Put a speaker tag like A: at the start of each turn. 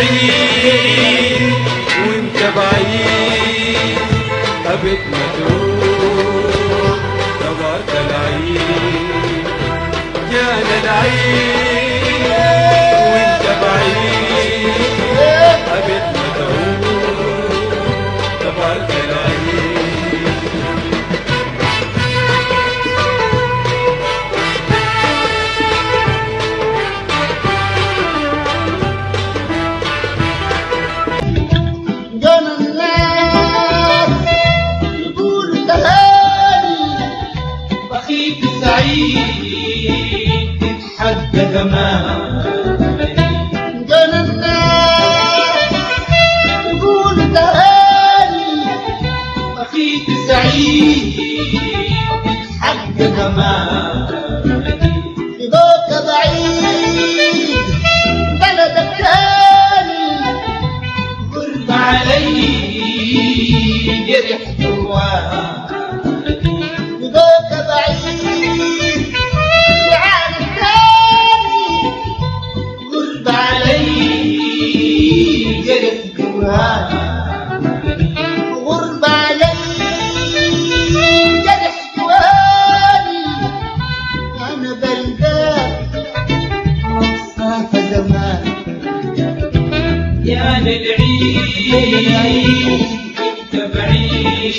A: بعيد وانت بعيد قبل ما تروح صبرت العيد جانا العيد وانت بعيد قبل ما تروح صبرت العيد
B: تتحدى زمان
C: جانا الناس يقول تهاني
B: بخيت سعيد تتحدى زمان
C: رضاك بعيد بلدك تاني
B: قرب علي جرح جواه
C: رضاك بعيد غرب علي جرح جواني أنا بلداك وصاك زمان
B: يا للعيد انت بعيد